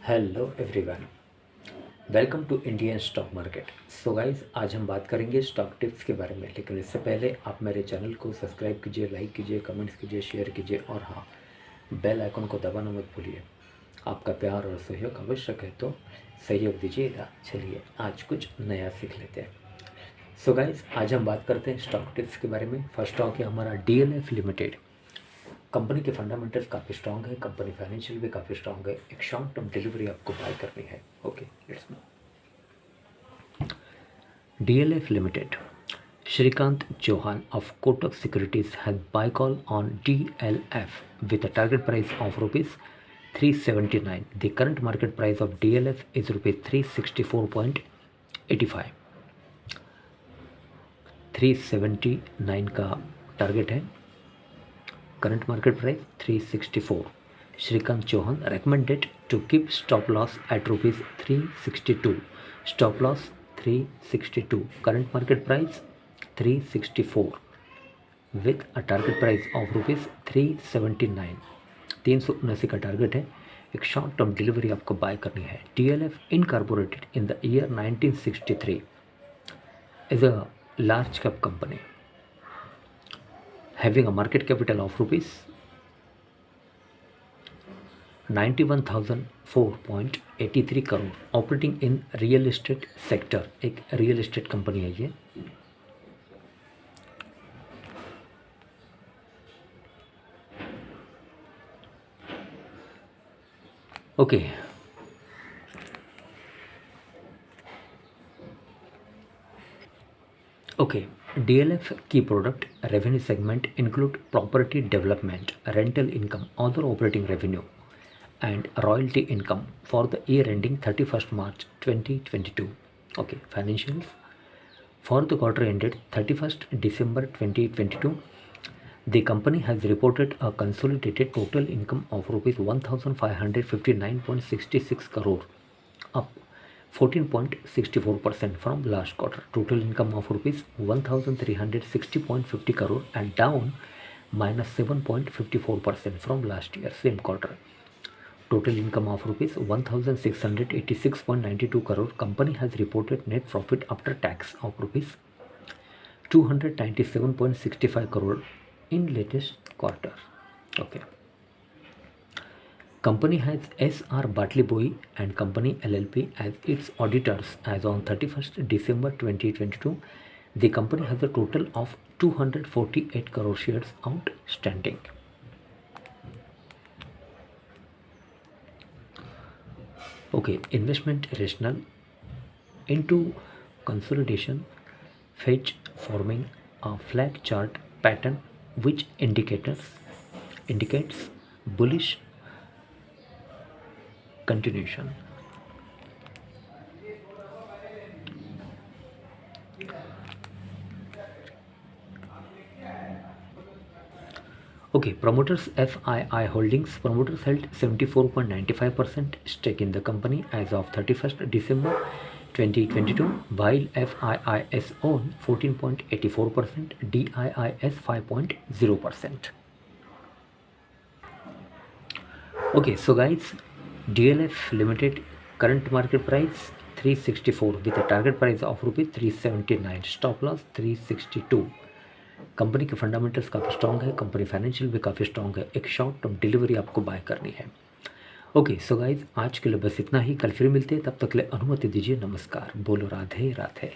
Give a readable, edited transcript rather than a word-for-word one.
Hello everyone, welcome to Indian stock market. So guys, आज हम बात करेंगे स्टॉक टिप्स के बारे में, लेकिन इससे पहले आप मेरे चैनल को सब्सक्राइब कीजिए, लाइक कीजिए, कमेंट्स कीजिए, शेयर कीजिए और हाँ, बेल आइकन को दबाना मत भूलिए। आपका प्यार और सहयोग आवश्यक है, तो सहयोग दीजिएगा। चलिए आज कुछ नया सीख लेते हैं। सो गाइस, आज हम बात करते हैं स्टॉक टिप्स के बारे में। फर्स्ट स्टॉक है हमारा DLF लिमिटेड। कंपनी के फंडामेंटल्स काफ़ी स्ट्रांग है, कंपनी फाइनेंशियल भी काफ़ी स्ट्रांग है। एक शॉर्ट टर्म डिलीवरी आपको बाय करनी है। Okay, let's no. DLF Limited. Shrikant Chauhan of Kotak Securities has buy call on DLF with a target price of rupees 379. The current market price of DLF is rupees 364.85. 379 का target है, current market price 364. Shrikant Chauhan recommended to keep stop loss at rupees 362. Stop loss 362. Current market price 364 with a target price of rupees 379. 379 का target है। एक short term delivery आपको bye करनी है। DLF incorporated in the year 1963 is a large cap company having a market capital of rupees 91,004.83 crore, operating in real estate sector. एक real estate company है ये। Okay, DLF key product revenue segment include property development, rental income, other operating revenue and royalty income for the year ending 31st March 2022. Okay, financials for the quarter ended 31st December 2022. The company has reported a consolidated total income of rupees 1,559.66 crore, up 14.64% from last quarter. Total income of rupees 1,360.50 crore and down minus 7.54% from last year same quarter. Total income of rupees 1,686.92 crore. Company has reported net profit after tax of rupees 297.65 crore in latest quarter. Okay. Company has S.R. Bartley Bowie and Company LLP as its auditors as on 31st December 2022. The company has a total of 248 crore shares outstanding. Okay, investment rationale into consolidation, Fetch forming a flag chart pattern which indicates bullish continuation. Okay, promoters FII Holdings. Promoters held 74.95% stake in the company as of 31st December 2022, while FIIs own 14.84%, DIIs 5.0%. Okay, so guys, DLF Limited current market price 364 with a target price of rupees 379. Stop loss 362. Company के fundamentals काफ़ी strong है, company financial भी काफ़ी strong है। एक short term delivery आपको bye करनी है। ओके, सो गाइज, आज के लिए बस इतना ही। कल फिर मिलते हैं, तब तक के लिए अनुमति दीजिए। नमस्कार, बोलो राधे राधे।